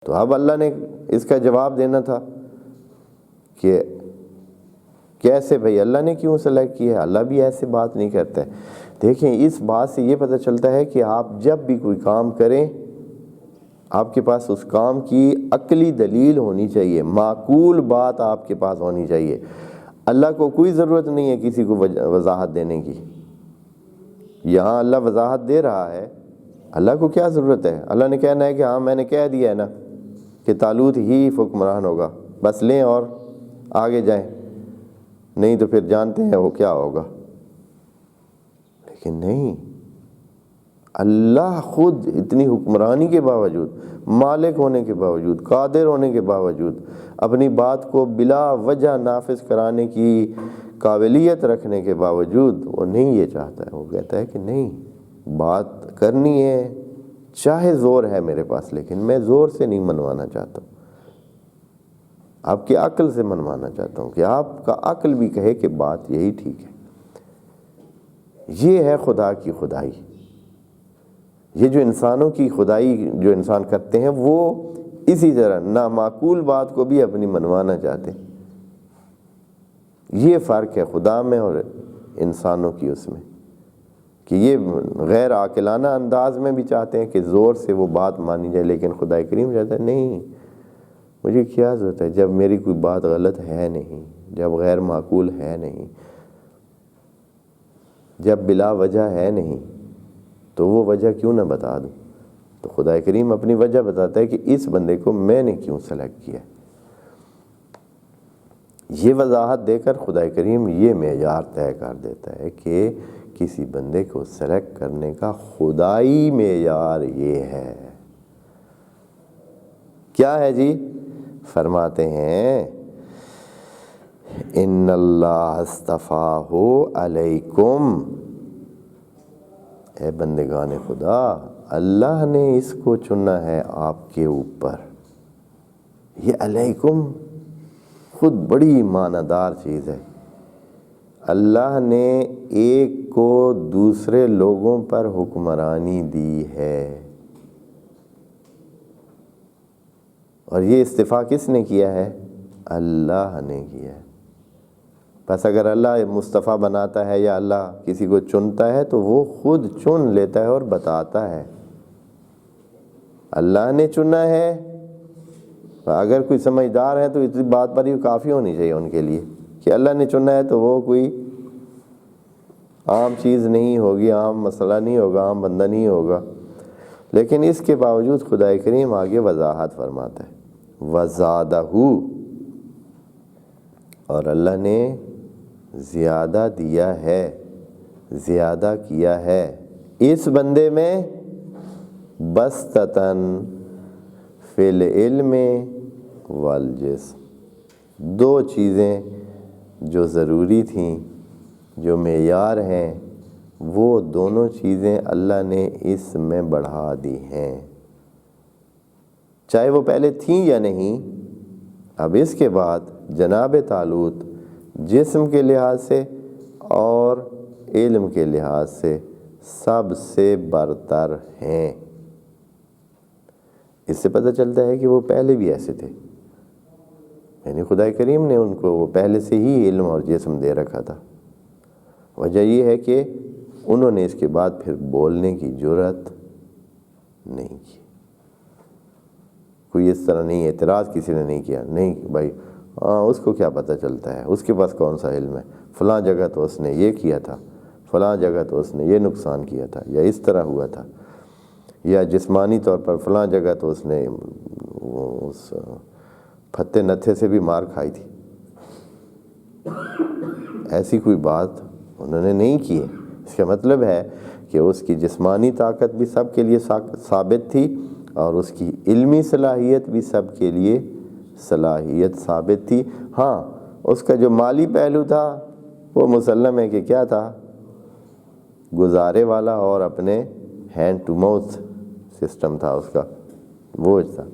تو اب اللہ نے اس کا جواب دینا تھا کہ کیسے بھائی اللہ نے کیوں سلیکٹ کیا ہے؟ اللہ بھی ایسے بات نہیں کرتا ہے۔ دیکھیں اس بات سے یہ پتہ چلتا ہے کہ آپ جب بھی کوئی کام کریں آپ کے پاس اس کام کی عقلی دلیل ہونی چاہیے، معقول بات آپ کے پاس ہونی چاہیے۔ اللہ کو کوئی ضرورت نہیں ہے کسی کو وضاحت دینے کی۔ یہاں اللہ وضاحت دے رہا ہے، اللہ کو کیا ضرورت ہے؟ اللہ نے کہنا ہے کہ ہاں میں نے کہہ دیا ہے نا کہ طالوت ہی حکمران ہوگا، بس لیں اور آگے جائیں، نہیں تو پھر جانتے ہیں وہ کیا ہوگا۔ لیکن نہیں، اللہ خود اتنی حکمرانی کے باوجود، مالک ہونے کے باوجود، قادر ہونے کے باوجود، اپنی بات کو بلا وجہ نافذ کرانے کی قابلیت رکھنے کے باوجود وہ نہیں یہ چاہتا ہے۔ وہ کہتا ہے کہ نہیں، بات کرنی ہے چاہے زور ہے میرے پاس، لیکن میں زور سے نہیں منوانا چاہتا ہوں، آپ کی عقل سے منوانا چاہتا ہوں کہ آپ کا عقل بھی کہے کہ بات یہی ٹھیک ہے۔ یہ ہے خدا کی خدائی۔ یہ جو انسانوں کی خدائی جو انسان کرتے ہیں وہ اسی طرح نامعقول بات کو بھی اپنی منوانا چاہتے ہیں۔ یہ فرق ہے خدا میں اور انسانوں کی اس میں، کہ یہ غیر عاقلانہ انداز میں بھی چاہتے ہیں کہ زور سے وہ بات مانی جائے، لیکن خدا کریم چاہتا ہے نہیں، مجھے کیا ضرورت ہے جب میری کوئی بات غلط ہے نہیں، جب غیر معقول ہے نہیں، جب بلا وجہ ہے نہیں، تو وہ وجہ کیوں نہ بتا دوں؟ تو خدا کریم اپنی وجہ بتاتا ہے کہ اس بندے کو میں نے کیوں سلیکٹ کیا۔ یہ وضاحت دے کر خدا کریم یہ معیار طے کر دیتا ہے کہ کسی بندے کو سلیکٹ کرنے کا خدائی معیار یہ ہے۔ کیا ہے جی؟ فرماتے ہیں ان اللہ اصطفاہ علیکم، اے بندگان خدا، اللہ نے اس کو چنا ہے آپ کے اوپر۔ یہ علیکم خود بڑی معنیدار چیز ہے۔ اللہ نے ایک کو دوسرے لوگوں پر حکمرانی دی ہے، اور یہ استفاء کس نے کیا ہے؟ اللہ نے کیا ہے۔ بس اگر اللہ مصطفیٰ بناتا ہے یا اللہ کسی کو چنتا ہے تو وہ خود چن لیتا ہے اور بتاتا ہے۔ اللہ نے چنا ہے، اگر کوئی سمجھدار ہے تو اس بات پر ہی کافی ہونی چاہیے ان کے لیے کہ اللہ نے چنا ہے، تو وہ کوئی عام چیز نہیں ہوگی، عام مسئلہ نہیں ہوگا، عام بندہ نہیں ہوگا۔ لیکن اس کے باوجود خدا کریم آگے وضاحت فرماتا ہے وَزَادَهُ، اور اللہ نے زیادہ دیا ہے، زیادہ کیا ہے اس بندے میں بسطتاً فی العلم والجسم، دو چیزیں جو ضروری تھیں، جو معیار ہیں، وہ دونوں چیزیں اللہ نے اس میں بڑھا دی ہیں، چاہے وہ پہلے تھیں یا نہیں۔ اب اس کے بعد جناب طالوت جسم کے لحاظ سے اور علم کے لحاظ سے سب سے برتر ہیں۔ اس سے پتہ چلتا ہے کہ وہ پہلے بھی ایسے تھے، یعنی خدا کریم نے ان کو وہ پہلے سے ہی علم اور جسم دے رکھا تھا۔ وجہ یہ ہے کہ انہوں نے اس کے بعد پھر بولنے کی جرأت نہیں کی، کوئی اس طرح نہیں اعتراض کسی نے نہیں کیا، نہیں بھائی ہاں اس کو کیا پتہ چلتا ہے، اس کے پاس کون سا علم ہے، فلاں جگہ تو اس نے یہ کیا تھا، فلاں جگہ تو اس نے یہ نقصان کیا تھا، یا اس طرح ہوا تھا، یا جسمانی طور پر فلاں جگہ تو اس نے اس پھتے نتھے سے بھی مار کھائی تھی۔ ایسی کوئی بات انہوں نے نہیں کی ہے۔ اس کا مطلب ہے کہ اس کی جسمانی طاقت بھی سب کے لیے ثابت تھی، اور اس کی علمی صلاحیت بھی سب کے لیے صلاحیت ثابت تھی۔ ہاں اس کا جو مالی پہلو تھا وہ مسلم ہے کہ کیا تھا، گزارے والا اور اپنے ہینڈ ٹو ماؤتھ سسٹم تھا اس کا، وہ تھا۔